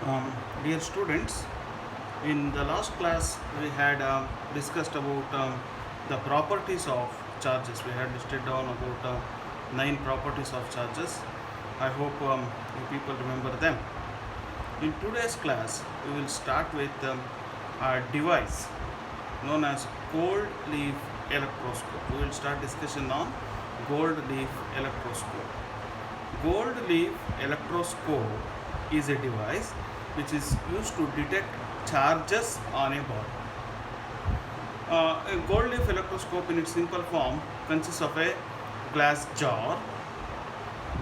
Um, Dear students, in the last class we had discussed about the properties of charges. We had listed down about 9 properties of charges. I hope you people remember them. In today's class, we will start with a device known as gold leaf electroscope. We will start discussion on gold leaf electroscope. Gold leaf electroscope is a device which is used to detect charges on a body. A gold leaf electroscope in its simple form consists of a glass jar,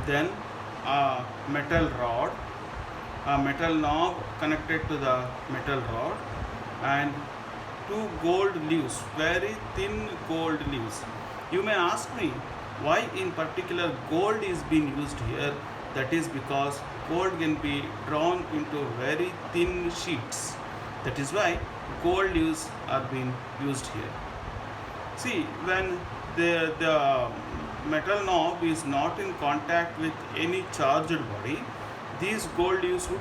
then a metal rod, a metal knob connected to the metal rod, and two gold leaves, very thin gold leaves. You may ask me why in particular gold is being used here. That is because gold can be drawn into very thin sheets. That is why gold leaves are being used here. See, when the metal knob is not in contact with any charged body, these gold leaves would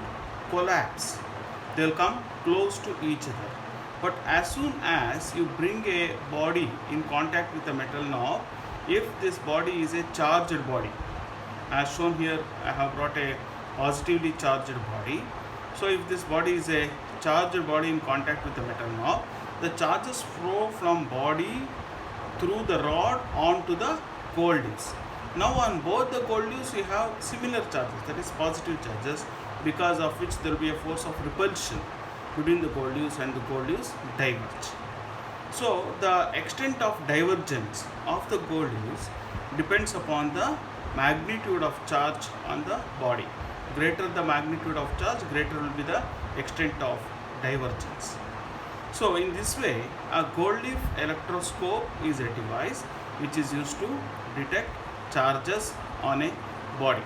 collapse. They'll come close to each other. But as soon as you bring a body in contact with the metal knob, if this body is a charged body, as shown here, I have brought a positively charged body. So if this body is a charged body in contact with the metal knob, the charges flow from body through the rod onto the gold leaves. Now on both the gold leaves we have similar charges, that is positive charges, because of which there will be a force of repulsion between the gold leaves, and the gold leaves diverge. So the extent of divergence of the gold leaves depends upon the magnitude of charge on the body. Greater the magnitude of charge, greater will be the extent of divergence. So in this way, a gold leaf electroscope is a device which is used to detect charges on a body.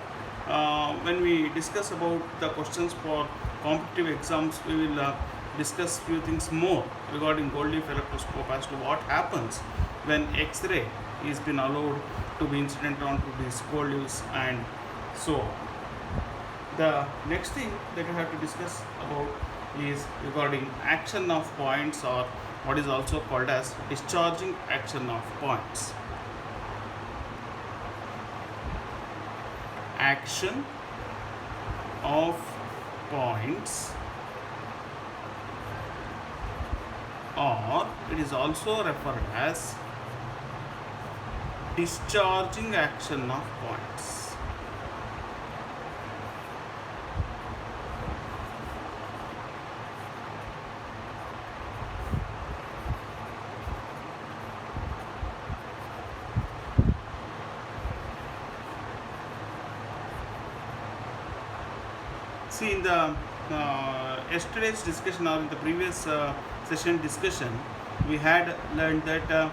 When we discuss about the questions for competitive exams, we will discuss few things more regarding gold leaf electroscope as to what happens when X-ray is been allowed to be incident onto these gold leaves and so on. The next thing that we have to discuss about is regarding action of points, or what is also called as discharging action of points. Action of points, or it is also referred as discharging action of points. See, in the yesterday's discussion, or in the previous session discussion, we had learned that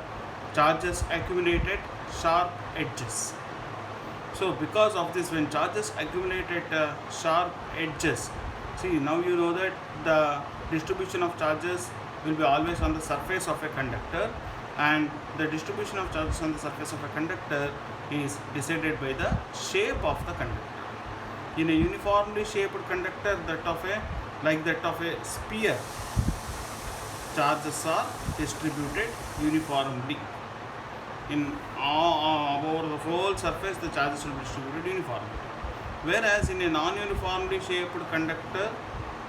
charges accumulate at sharp edges. So because of this, when charges accumulate at sharp edges, see, now you know that the distribution of charges will be always on the surface of a conductor, and the distribution of charges on the surface of a conductor is decided by the shape of the conductor. In a uniformly shaped conductor, that of a sphere, charges are distributed uniformly. In over the whole surface, the charges will be distributed uniformly. Whereas in a non-uniformly shaped conductor,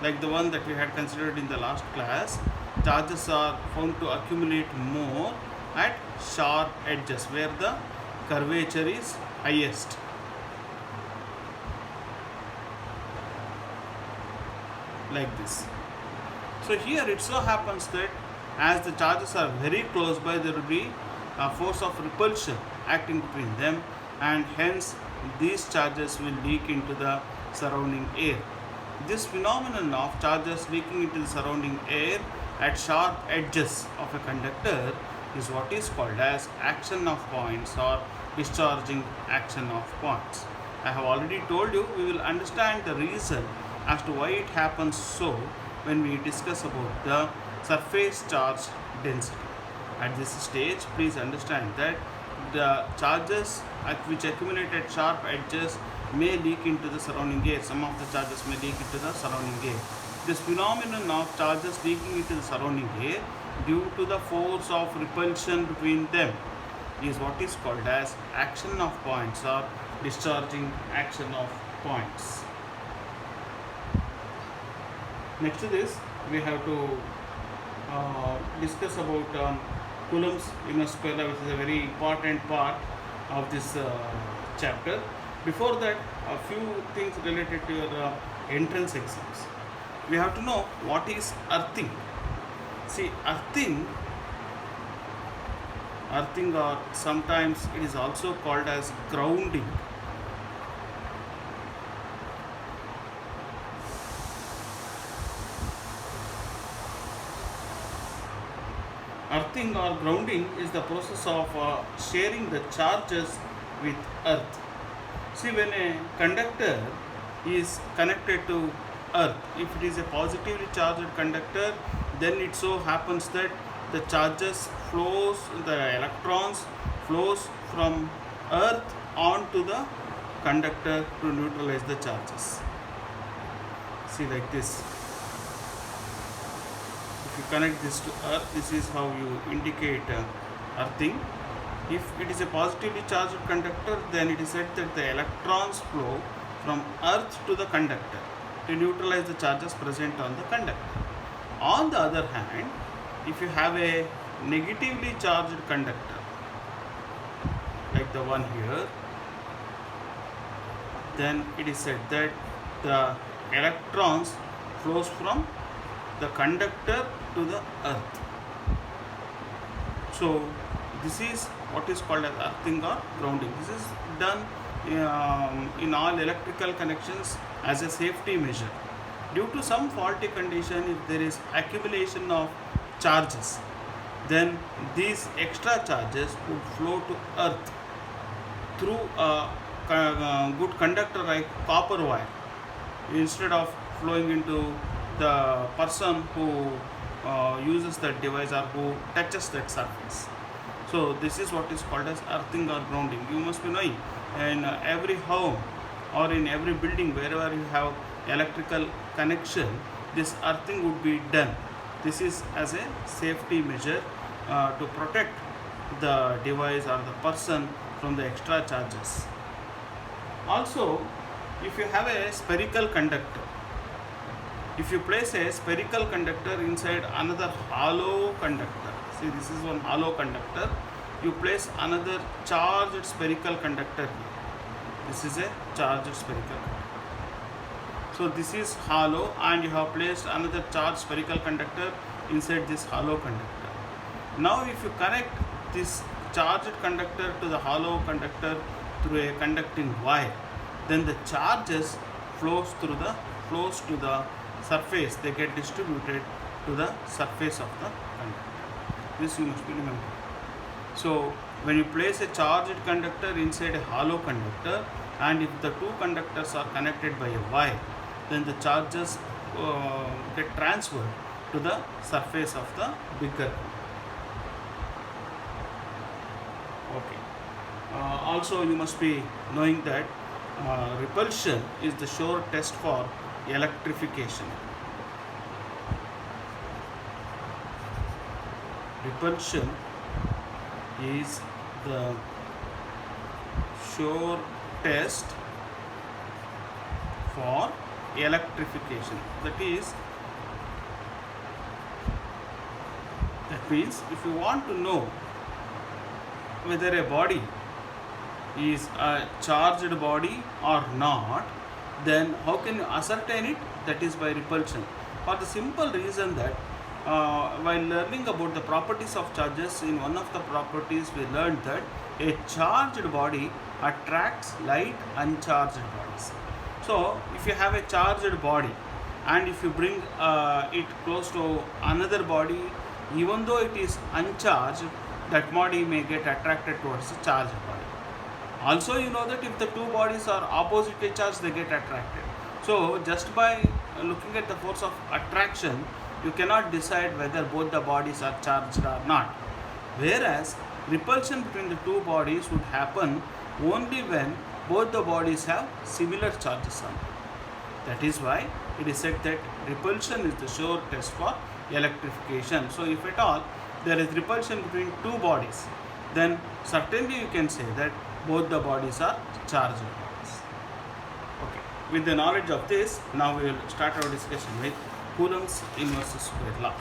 like the one that we had considered in the last class, charges are found to accumulate more at sharp edges where the curvature is highest. Like this. So here it so happens that as the charges are very close by, there will be a force of repulsion acting between them, and hence these charges will leak into the surrounding air. This phenomenon of charges leaking into the surrounding air at sharp edges of a conductor is what is called as action of points, or discharging action of points. I have already told you we will understand the reason as to why it happens so when we discuss about the surface charge density. At this stage, please understand that the charges which accumulate at sharp edges may leak into the surrounding air. Some of the charges may leak into the surrounding air. This phenomenon of charges leaking into the surrounding air due to the force of repulsion between them is what is called as action of points or discharging action of points. Next to this, we have to discuss about Coulomb's Inverse-Square, which is a very important part of this chapter. Before that, a few things related to your entrance exams. We have to know what is earthing. See, earthing or sometimes it is also called as grounding. Earthing or grounding is the process of sharing the charges with earth. See, when a conductor is connected to earth, if it is a positively charged conductor, then it so happens that the charges flows, the electrons flows from earth onto the conductor to neutralize the charges. See, like this. If you connect this to earth, this is how you indicate earthing. If it is a positively charged conductor, then it is said that the electrons flow from earth to the conductor to neutralize the charges present on the conductor. On the other hand, if you have a negatively charged conductor, like the one here, then it is said that the electrons flows from the conductor to the earth. So this is what is called as earthing or grounding. This is done in all electrical connections as a safety measure. Due to some faulty condition, if there is accumulation of charges, then these extra charges would flow to earth through a good conductor like copper wire, instead of flowing into the person who uses that device or who touches that surface. So this is what is called as earthing or grounding. You must be knowing, in every home or in every building wherever you have electrical connection, this earthing would be done. This is as a safety measure to protect the device or the person from the extra charges. Also, if you have a spherical conductor, if you place a spherical conductor inside another hollow conductor, see, this is one hollow conductor, you place another charged spherical conductor here. This is a charged spherical conductor. So this is hollow, and you have placed another charged spherical conductor inside this hollow conductor. Now if you connect this charged conductor to the hollow conductor through a conducting wire, then the charges flows to the surface. They get distributed to the surface of the conductor. This you must be remember. So when you place a charged conductor inside a hollow conductor, and if the two conductors are connected by a wire, then the charges get transferred to the surface of the bigger conductor. Okay. Also, you must be knowing that repulsion is the sure test for electrification. Repulsion is the sure test for electrification. That means if you want to know whether a body is a charged body or not, then how can you ascertain it? That is by repulsion. For the simple reason that while learning about the properties of charges, in one of the properties we learned that a charged body attracts light uncharged bodies. So if you have a charged body and if you bring it close to another body, even though it is uncharged, that body may get attracted towards the charged body. Also, you know that if the two bodies are oppositely charged, they get attracted. So just by looking at the force of attraction, you cannot decide whether both the bodies are charged or not. Whereas repulsion between the two bodies would happen only when both the bodies have similar charges on them. That is why it is said that repulsion is the sure test for electrification. So if at all there is repulsion between two bodies, then certainly you can say that both the bodies are charged bodies. Okay. With the knowledge of this, now we will start our discussion with Coulomb's inverse square law.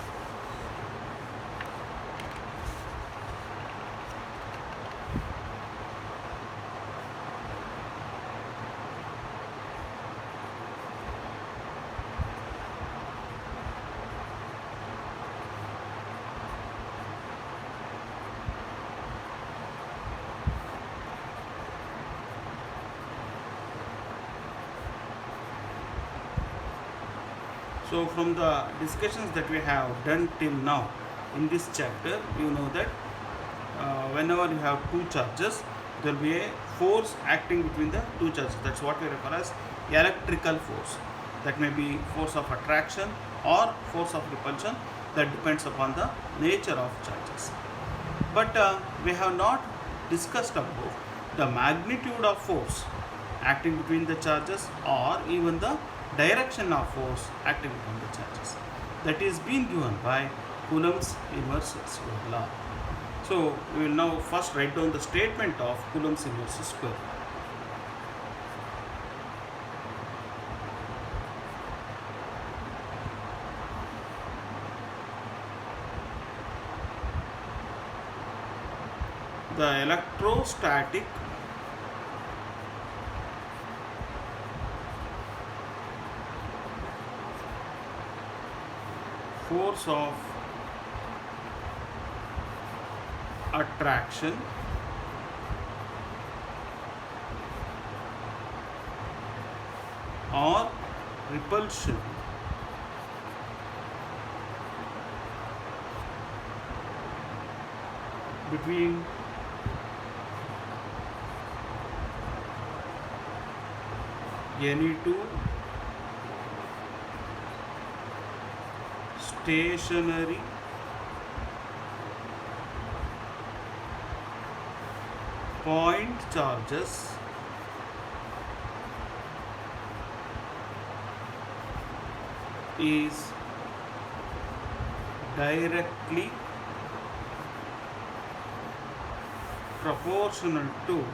So from the discussions that we have done till now in this chapter, you know that whenever you have two charges, there will be a force acting between the two charges. That's what we refer as electrical force. That may be force of attraction or force of repulsion. That depends upon the nature of charges. But we have not discussed about the magnitude of force acting between the charges or even the direction of force acting upon the charges. That is being given by Coulomb's inverse square law. So we will now first write down the statement of Coulomb's inverse square law. The electrostatic force of attraction or repulsion between any two stationary point charges is directly proportional to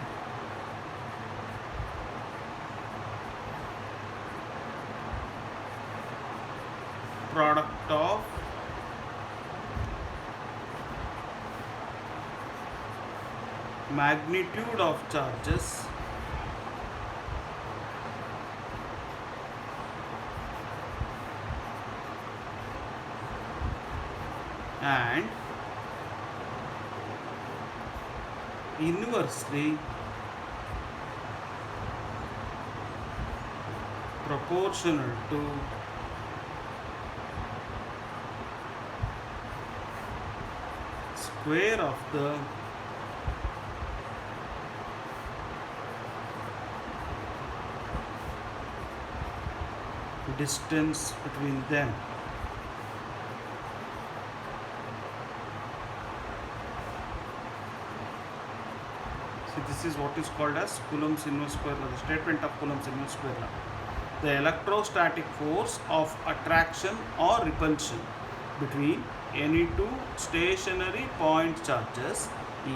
product of magnitude of charges and inversely proportional to square of the distance between them. So this is what is called as Coulomb's inverse square law, the statement of Coulomb's inverse square law. The electrostatic force of attraction or repulsion between any two stationary point charges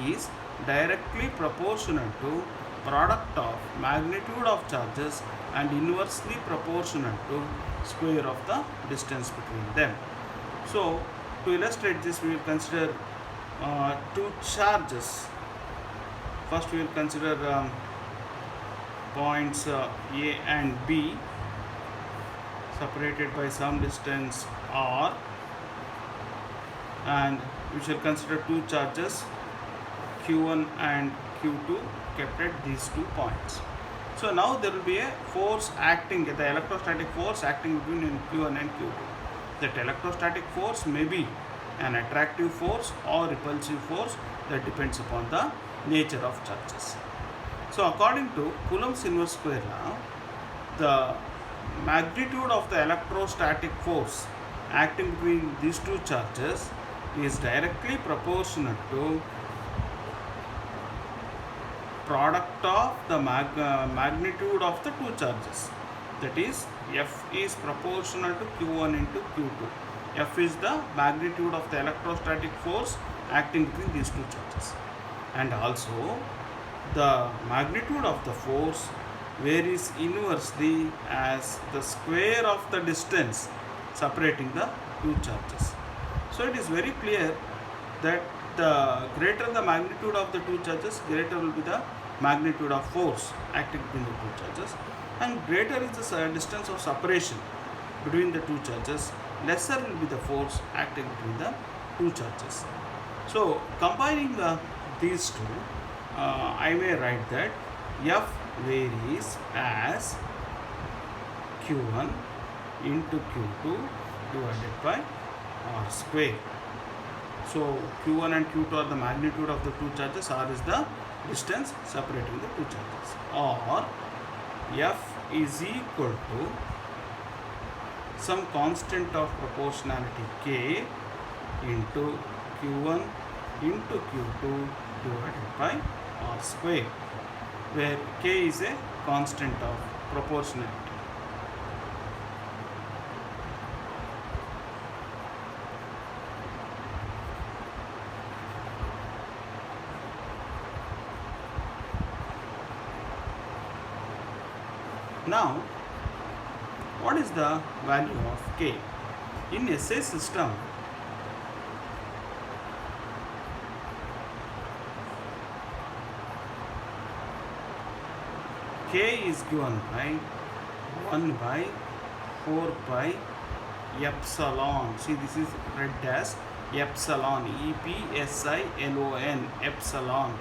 is directly proportional to product of magnitude of charges and inversely proportional to square of the distance between them. So to illustrate this, we will consider two charges. First we will consider points A and B separated by some distance r, and we shall consider two charges Q1 and Q2 kept at these 2 points. So now there will be a force acting, the electrostatic force acting between Q1 and Q2. That electrostatic force may be an attractive force or repulsive force, that depends upon the nature of charges. So according to Coulomb's inverse square law, the magnitude of the electrostatic force acting between these two charges is directly proportional to product of the magnitude of the two charges. That is, F is proportional to Q1 into Q2. F is the magnitude of the electrostatic force acting between these two charges. And also, the magnitude of the force varies inversely as the square of the distance separating the two charges. So it is very clear that the greater the magnitude of the two charges, greater will be the magnitude of force acting between the two charges, and greater is the distance of separation between the two charges, lesser will be the force acting between the two charges. So combining these two, I may write that F varies as Q1 into Q2 divided by R square. So Q1 and Q2 are the magnitude of the two charges, R is the distance separating the two charges. Or F is equal to some constant of proportionality K into Q1 into Q2 divided by R square, where K is a constant of proportionality. Now, what is the value of K? In SI system, K is given by 1 by 4 pi epsilon. See, this is read as epsilon, EPSILON, epsilon,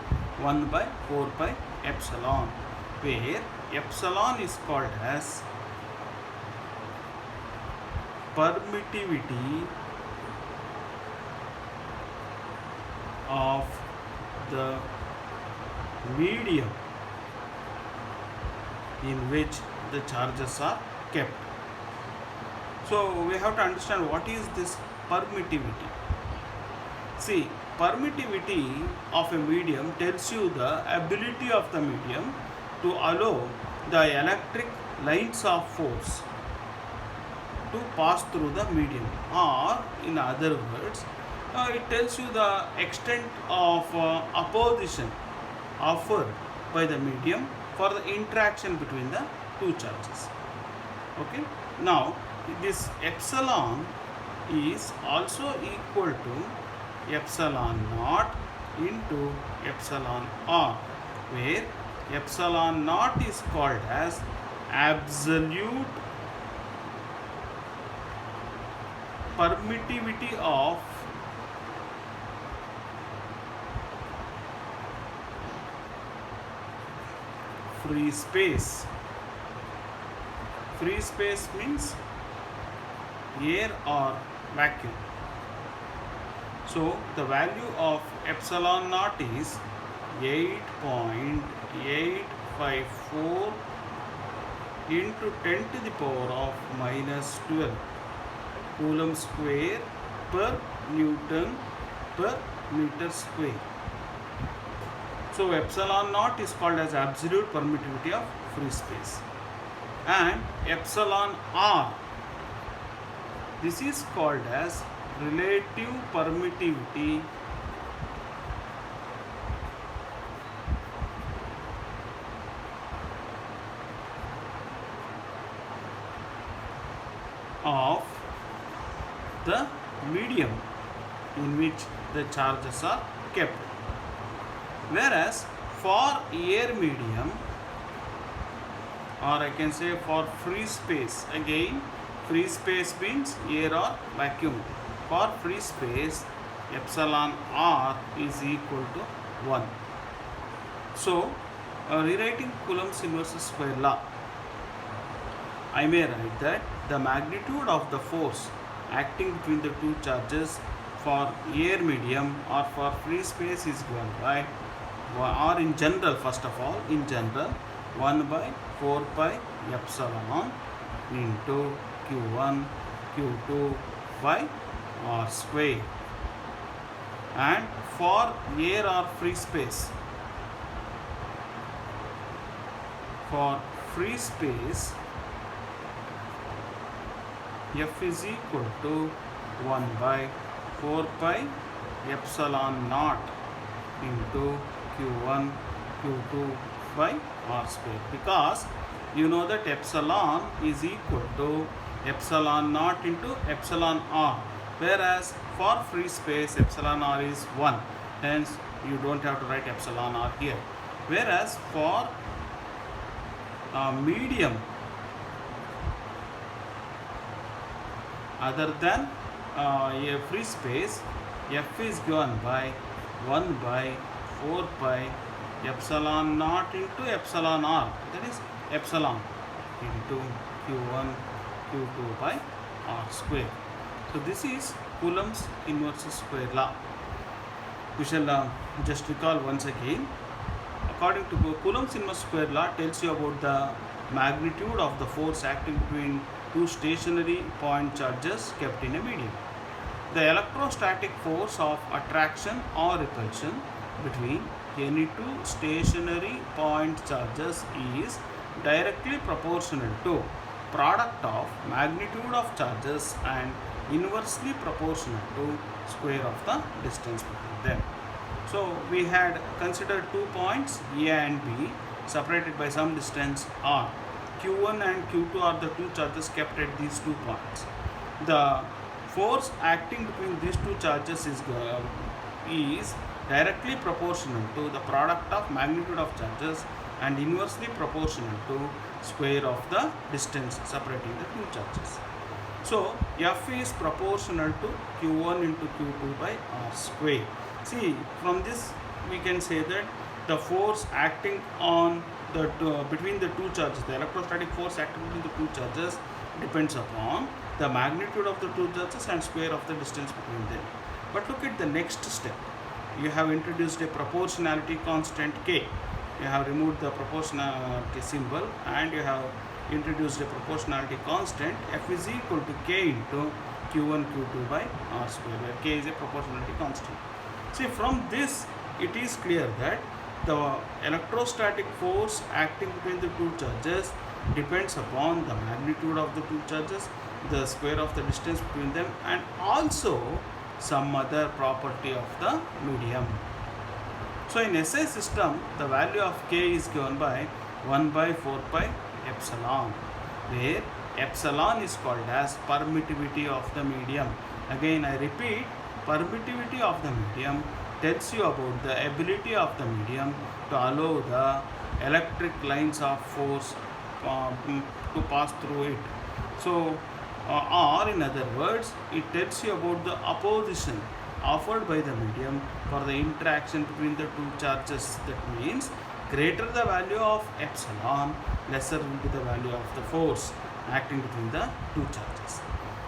1 by 4 pi epsilon, where epsilon is called as permittivity of the medium in which the charges are kept. So we have to understand what is this permittivity. See, permittivity of a medium tells you the ability of the medium to allow the electric lines of force to pass through the medium, or in other words, it tells you the extent of opposition offered by the medium for the interaction between the two charges. Okay. Now, this epsilon is also equal to epsilon naught into epsilon r, where epsilon naught is called as absolute permittivity of free space. Free space means air or vacuum. So the value of epsilon naught is 8.854 into 10 to the power of minus 12 coulomb square per Newton per meter square. So epsilon naught is called as absolute permittivity of free space, and epsilon r, this is called as relative permittivity of the medium in which the charges are kept. Whereas for air medium, or I can say for free space, again free space means air or vacuum. For free space, epsilon r is equal to 1. So rewriting Coulomb's inverse square law, I may write that the magnitude of the force acting between the two charges for air medium or for free space is given by, or in general, first of all, in general, 1 by 4 pi epsilon into Q1 Q2 by R square. And for air or free space, for free space, F is equal to 1 by 4 pi epsilon naught into Q1 Q2 by R square, because you know that epsilon is equal to epsilon naught into epsilon R, whereas for free space epsilon R is 1, hence you don't have to write epsilon R here, whereas for medium other than a free space, F is given by 1 by 4 pi epsilon naught into epsilon R, that is epsilon into Q1 Q2 by R square. So this is Coulomb's inverse square law. We shall just recall once again. According to Coulomb's inverse square law tells you about the magnitude of the force acting between two stationary point charges kept in a medium. The electrostatic force of attraction or repulsion between any two stationary point charges is directly proportional to product of magnitude of charges and inversely proportional to square of the distance between them. So we had considered 2 points A and B separated by some distance R. Q1 and Q2 are the two charges kept at these 2 points. The force acting between these two charges is directly proportional to the product of magnitude of charges and inversely proportional to square of the distance separating the two charges. So F is proportional to Q1 into Q2 by R square. See, from this we can say that the force acting on the between the two charges, the electrostatic force acting between the two charges depends upon the magnitude of the two charges and square of the distance between them. But look at the next step. You have introduced a proportionality constant K. You have removed the proportionality symbol and you have introduced a proportionality constant. F is equal to K into Q1 Q2 by R square, where K is a proportionality constant. See, from this it is clear that the electrostatic force acting between the two charges depends upon the magnitude of the two charges, the square of the distance between them, and also some other property of the medium. So in SI system, the value of K is given by 1 by 4 pi epsilon, where epsilon is called as permittivity of the medium. Again I repeat, permittivity of the medium tells you about the ability of the medium to allow the electric lines of force to pass through it. So or in other words, it tells you about the opposition offered by the medium for the interaction between the two charges. That means greater the value of epsilon, lesser will be the value of the force acting between the two charges.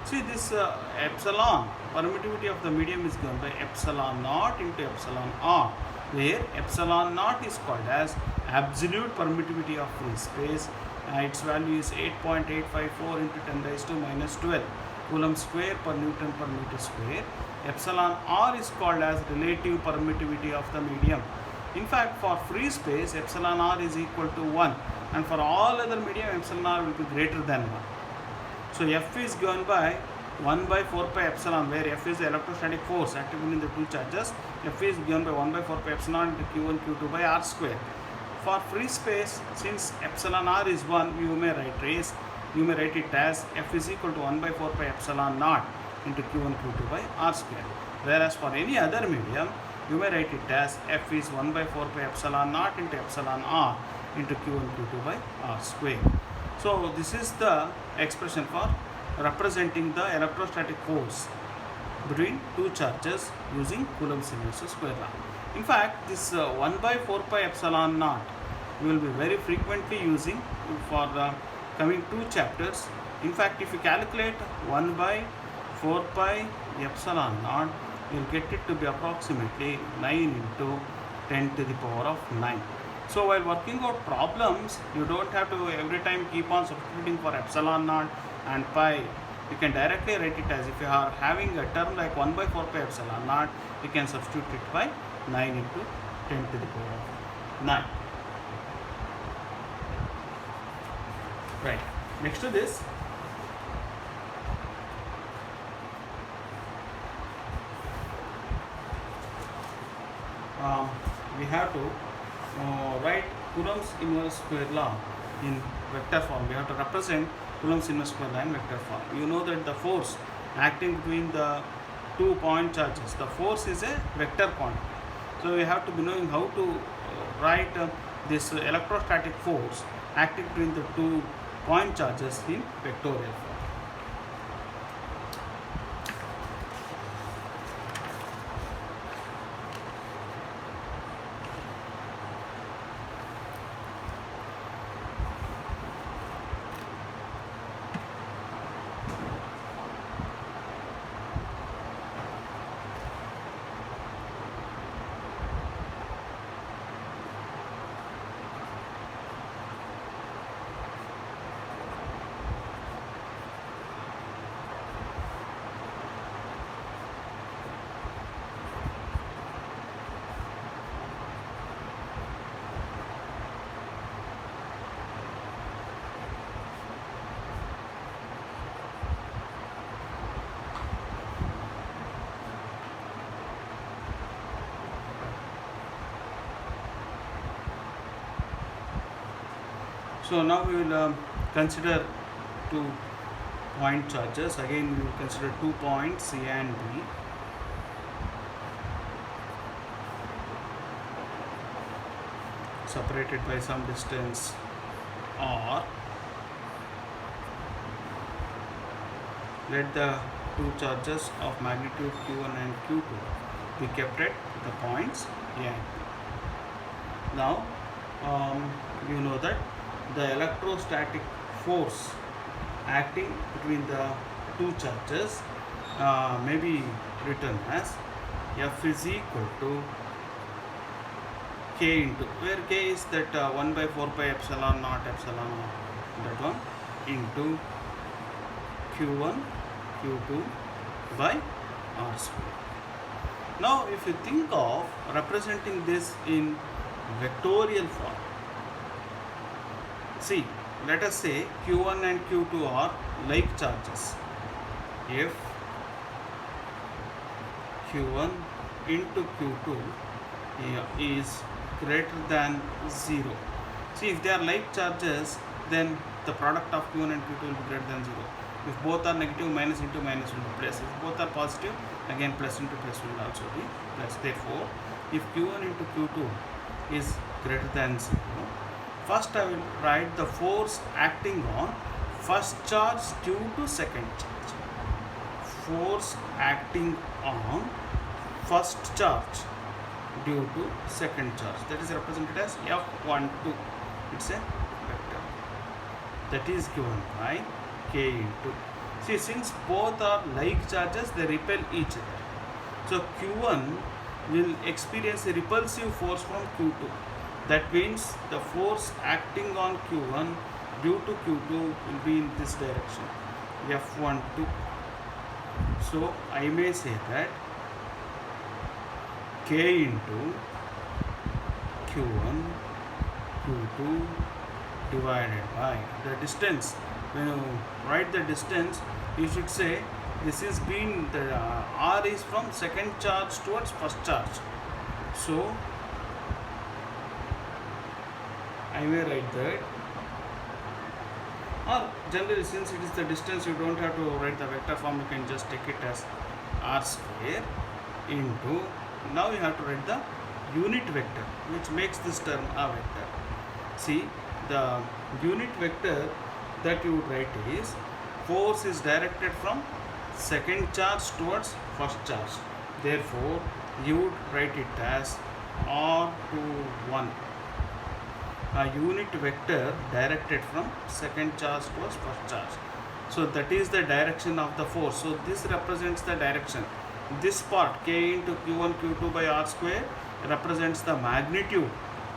See, this epsilon, permittivity of the medium is given by epsilon naught into epsilon R, where epsilon naught is called as absolute permittivity of free space. Its value is 8.854 into 10 raised to minus 12 Coulomb square per Newton per meter square. Epsilon R is called as relative permittivity of the medium. In fact, for free space, epsilon R is equal to 1, and for all other medium, epsilon R will be greater than 1. So F is given by 1 by 4 pi epsilon, where F is the electrostatic force acting between the two charges. F is given by 1 by 4 pi epsilon into Q1 Q2 by R square. For free space, since epsilon R is 1, you may write it as F is equal to 1 by 4 pi epsilon naught into Q1 Q2 by R square. Whereas for any other medium, you may write it as F is 1 by 4 pi epsilon naught into epsilon R into Q1 Q2 by R square. So this is the expression for representing the electrostatic force between two charges using Coulomb's inverse square law. In fact, this 1 by 4 pi epsilon naught we will be very frequently using for the coming two chapters. In fact, if you calculate 1 by 4 pi epsilon naught, you will get it to be approximately 9 into 10 to the power of 9. So while working out problems, you don't have to every time keep on substituting for epsilon naught and pi. You can directly write it as, if you are having a term like 1 by 4 pi epsilon naught, you can substitute it by 9 into 10 to the power of 9. Right. Next to this, um, we have to write Coulomb's inverse square law in vector form. We have to represent Coulomb's inverse square law in vector form. You know that the force acting between the 2 point charges, the force is a vector quantity. So we have to be knowing how to write this electrostatic force acting between the 2 point charges in vectorial form. So now we will consider 2 point charges. Again, we will consider 2 points C and B. Separated by some distance R. Let the 2 charges of magnitude Q1 and Q2 be kept at the points A and B. Now, you know that the electrostatic force acting between the 2 charges may be written as F is equal to K into, where K is that 1 by 4 pi epsilon naught that one, into Q1 Q2 by R square. Now if you think of representing this in vectorial form, see, let us say Q1 and Q2 are like charges. If Q1 into Q2 is greater than 0. See, if they are like charges, then the product of Q1 and Q2 will be greater than 0. If both are negative, minus into minus will be plus. If both are positive, again plus into plus will also be plus. Therefore, if Q1 into Q2 is greater than 0, first I will write the force acting on first charge due to second charge. Force acting on first charge due to second charge, that is represented as F12. It's a vector that is given by K into. See, since both are like charges, they repel each other. So Q1 will experience a repulsive force from Q2. That means the force acting on Q1 due to Q2 will be in this direction, F12. So I may say that K into Q1 Q2 divided by the distance. When you write the distance, you should say this is being the R is from second charge towards first charge. So I may write that, or generally since it is the distance, you don't have to write the vector form, you can just take it as R square into, now you have to write the unit vector which makes this term a vector. See, the unit vector that you would write is force is directed from second charge towards first charge. Therefore, you would write it as R21. A unit vector directed from second charge towards first charge. So that is the direction of the force. So this represents the direction. This part K into Q1 Q2 by R square represents the magnitude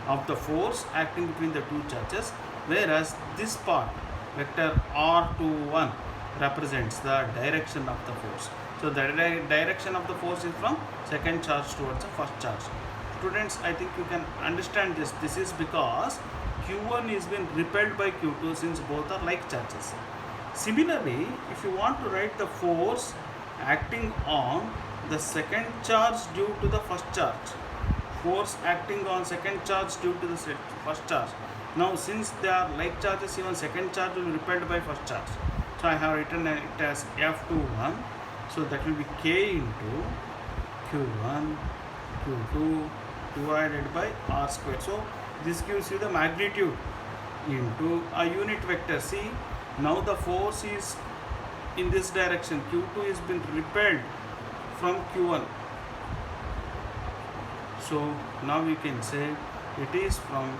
of the force acting between the 2 charges, whereas this part vector R21 represents the direction of the force. So the direction of the force is from second charge towards the first charge. Students, I think you can understand this. This is because Q1 is been repelled by Q2 since both are like charges. Similarly, if you want to write the force acting on the second charge due to the first charge, force acting on second charge due to the first charge. Now since they are like charges, even second charge will be repelled by first charge. So I have written it as F21. So that will be K into Q1 Q2 divided by R square. So this gives you the magnitude into a unit vector. See, now the force is in this direction. Q2 is been repelled from Q1. So now we can say it is from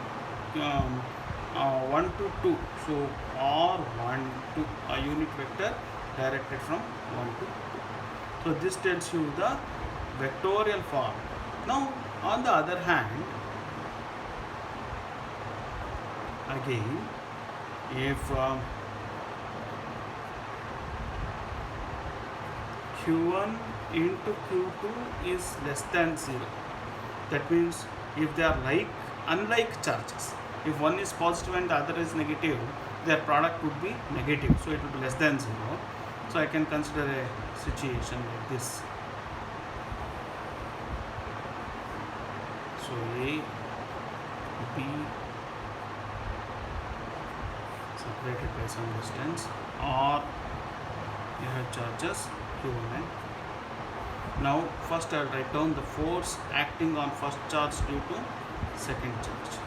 1 to 2. So R1 to a unit vector directed from 1 to 2. So this tells you the vectorial form. Now on the other hand, again, if Q1 into Q2 is less than 0, that means if they are unlike charges, if one is positive and the other is negative, their product would be negative, so it would be less than 0. So I can consider a situation like this. So A, B separated by some distance, or you have charges Q1 and now first I will write down the force acting on first charge due to second charge,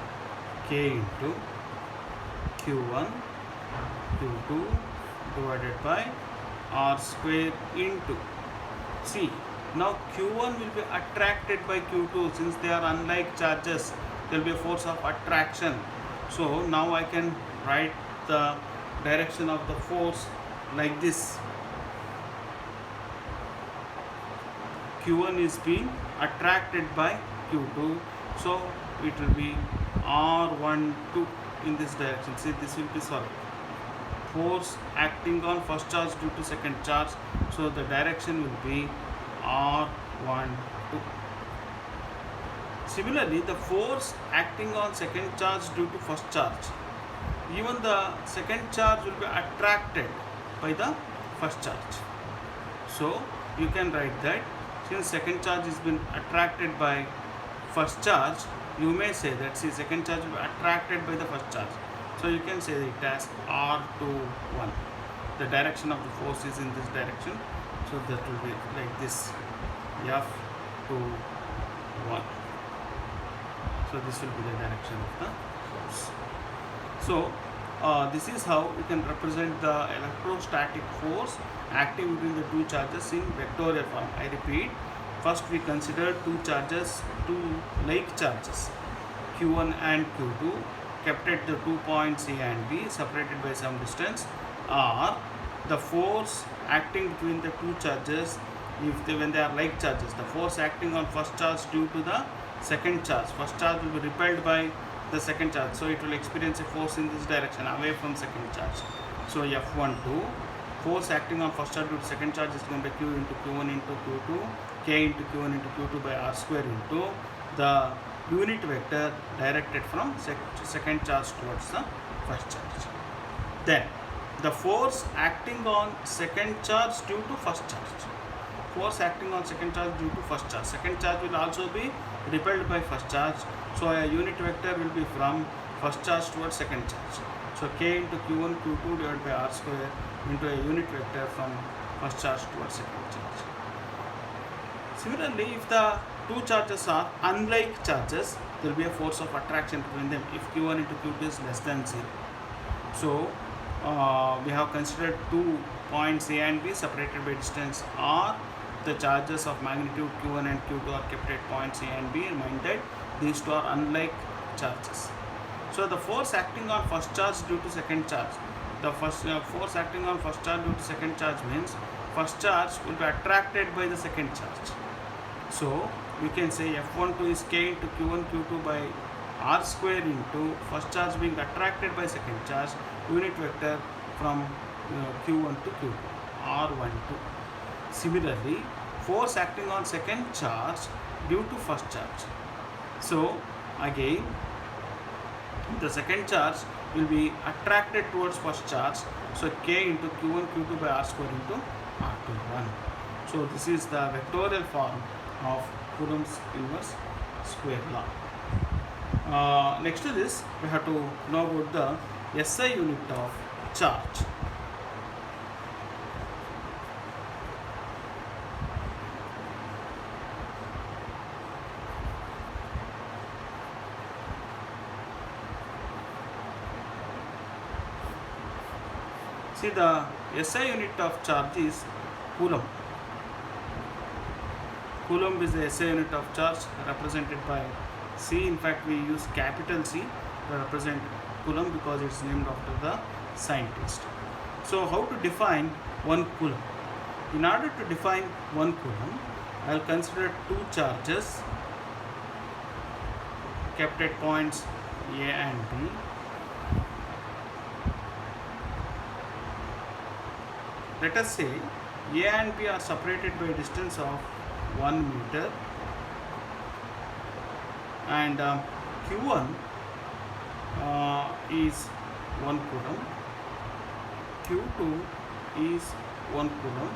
K into Q1 Q2 divided by R square into, see, now Q1 will be attracted by Q2 since they are unlike charges. There will be a force of attraction. So now I can write the direction of the force like this. Q1 is being attracted by Q2, so it will be R12 in this direction. See, this will be solid. Force acting on first charge due to second charge, so the direction will be R12. Similarly, the force acting on second charge due to first charge, even the second charge will be attracted by the first charge. So you can write that since second charge has been attracted by first charge, you may say that second charge will be attracted by the first charge. So you can say it as R21. The direction of the force is in this direction. So that will be like this, F21. So this will be the direction of the force. So this is how you can represent the electrostatic force acting between the two charges in vectorial form. I repeat, first we consider two like charges, Q1 and Q2, kept at the 2 points A and B, separated by some distance, or the force acting between the two charges when they are like charges. The force acting on first charge due to the second charge. First charge will be repelled by the second charge, so it will experience a force in this direction away from second charge. So F12, force acting on first charge due to second charge is going to be Q into Q1 into Q2, K into Q1 into Q2 by R square into the unit vector directed from second charge towards the first charge. Then the force acting on second charge due to first charge. Force acting on second charge due to first charge. Second charge will also be repelled by first charge. So a unit vector will be from first charge towards second charge. So K into Q1 Q2 divided by R square into a unit vector from first charge towards second charge. Similarly, if the two charges are unlike charges, there will be a force of attraction between them if Q1 into Q2 is less than 0. So we have considered 2 points A and B separated by distance R. The charges of magnitude Q1 and Q2 are kept at points A and B. Mind that these two are unlike charges. So the force acting on first charge due to second charge. The force acting on first charge due to second charge means first charge will be attracted by the second charge. So we can say F12 is K into Q1 Q2 by R square into first charge being attracted by second charge, unit vector from Q1 to Q2, R12. Similarly, force acting on second charge due to first charge. So again, The second charge will be attracted towards first charge. So K into Q1 Q2 by R square into R21. So this is the vectorial form of Coulomb's inverse square law. Next to this, we have to know about the SI unit of charge. See, the SI unit of charge is Coulomb. Coulomb is the SI unit of charge represented by C. In fact, we use capital C to represent Coulomb because it's named after the scientist. So, how to define 1 Coulomb? In order to define 1 Coulomb, I will consider two charges kept at points A and B. Let us say A and B are separated by a distance of 1 meter, and Q1 is 1 coulomb, Q2 is 1 coulomb,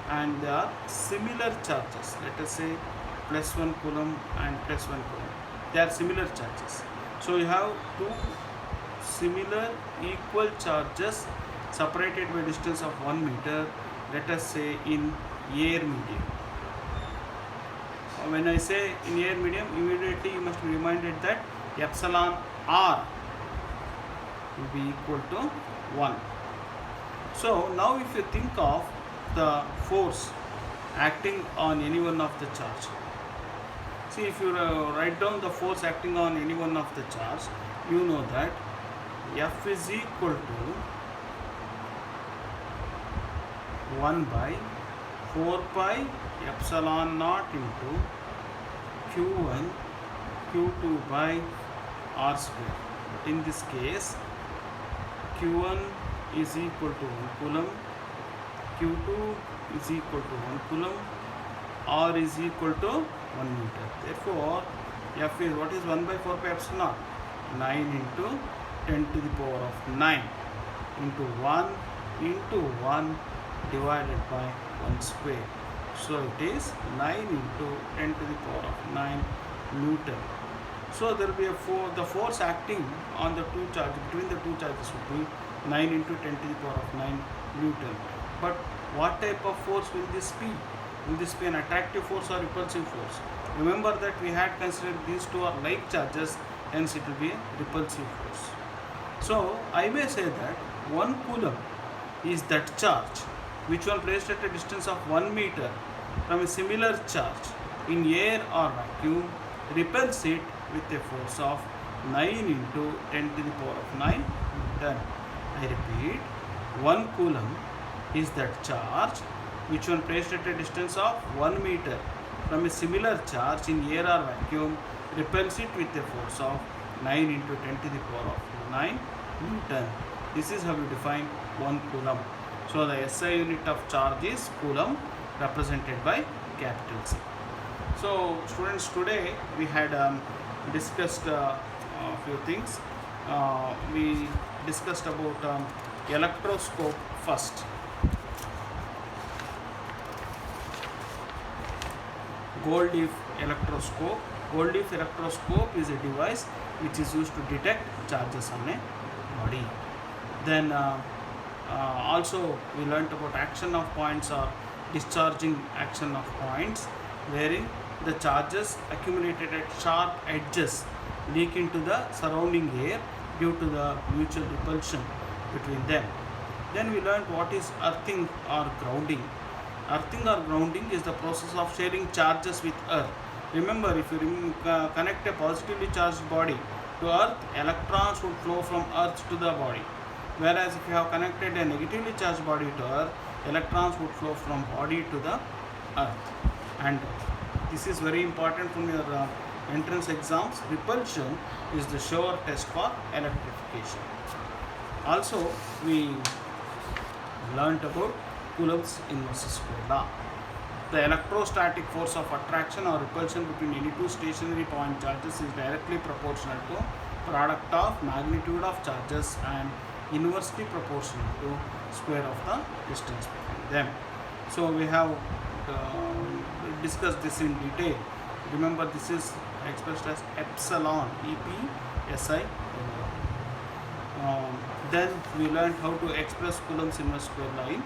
and they are similar charges. Let us say plus 1 coulomb and plus 1 coulomb. They are similar charges. So you have two similar equal charges separated by distance of 1 meter, let us say in air medium. When I say in air medium, immediately you must be reminded that epsilon r will be equal to 1. So now if you think of the force acting on any one of the charge, see, if you write down the force acting on any one of the charge, you know that F is equal to 1 by 4 pi epsilon naught into Q1 Q2 by R square. But in this case, Q1 is equal to 1 coulomb, Q2 is equal to 1 coulomb, R is equal to 1 meter. Therefore, F is, what is 1 by 4 pi epsilon naught? 9 into 10 to the power of 9 into 1 divided by 1 square. So it is 9 into 10 to the power of 9 Newton. So there will be the force acting on the two charges, between the two charges would be 9 into 10 to the power of 9 Newton. But what type of force will this be? Will this be an attractive force or repulsive force? Remember that we had considered these two are like charges, hence it will be a repulsive force. So I may say that 1 coulomb is that charge which one placed at a distance of 1 meter from a similar charge in air or vacuum repels it with a force of 9 into 10 to the power of 9 Newton. I repeat, 1 coulomb is that charge which one placed at a distance of 1 meter from a similar charge in air or vacuum repels it with a force of 9 into 10 to the power of 9 Newton. This is how we define 1 coulomb. So the SI unit of charge is coulomb, represented by capital C. So students, today we had discussed a few things. We discussed about electroscope first. Gold-Leaf electroscope. Gold-Leaf electroscope is a device which is used to detect charges on a body. Then also we learnt about action of points or discharging action of points, wherein the charges accumulated at sharp edges leak into the surrounding air due to the mutual repulsion between them. Then we learnt what is earthing or grounding. Earthing or grounding is the process of sharing charges with earth. Remember, if you connect a positively charged body to earth, electrons would flow from earth to the body. Whereas if you have connected a negatively charged body to earth, electrons would flow from body to the earth. And this is very important from your entrance exams. Repulsion is the sure test for electrification. Also, we learnt about Coulomb's inverse square law. The electrostatic force of attraction or repulsion between any two stationary point charges is directly proportional to product of magnitude of charges and inversely proportional to square of the distance between them. So we have discussed this in detail. Remember, this is expressed as epsilon, EPSI. Then we learned how to express Coulomb's inverse square law in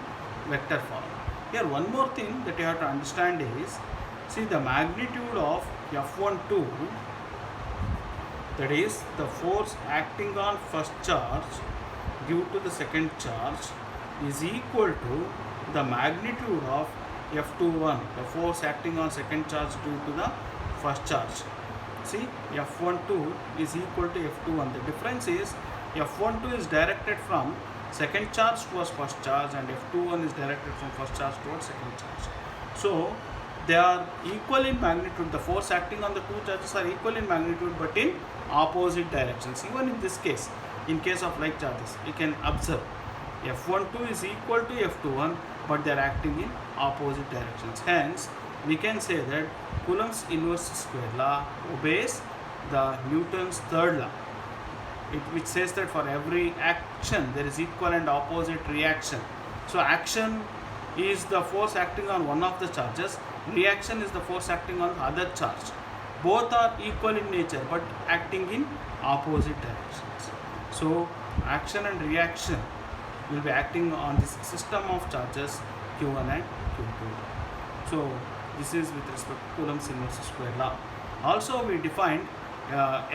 vector form. Here one more thing that you have to understand is, see, the magnitude of F12, that is the force acting on first charge due to the second charge, is equal to the magnitude of F21, the force acting on second charge due to the first charge. See, F12 is equal to F21. The difference is F12 is directed from second charge towards first charge and F21 is directed from first charge towards second charge. So they are equal in magnitude. The force acting on the two charges are equal in magnitude but in opposite directions. Even in this case, in case of like charges, you can observe F12 is equal to F21 but they are acting in opposite directions. Hence, we can say that Coulomb's inverse square law obeys the Newton's third law, which says that for every action there is equal and opposite reaction. So action is the force acting on one of the charges, reaction is the force acting on the other charge. Both are equal in nature but acting in opposite directions. So action and reaction will be acting on this system of charges Q1 and Q2. So this is with respect to Coulomb's inverse square law. Also we defined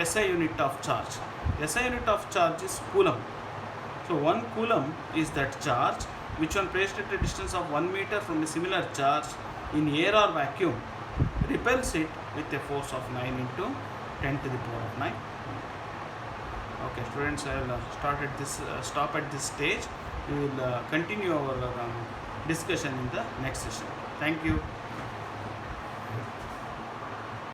SI unit of charge. SI unit of charge is Coulomb. So 1 Coulomb is that charge which when placed at a distance of 1 meter from a similar charge in air or vacuum repels it with a force of 9 into 10 to the power of 9. Okay students, I will stop at this stage. We will continue our discussion in the next session. Thank you.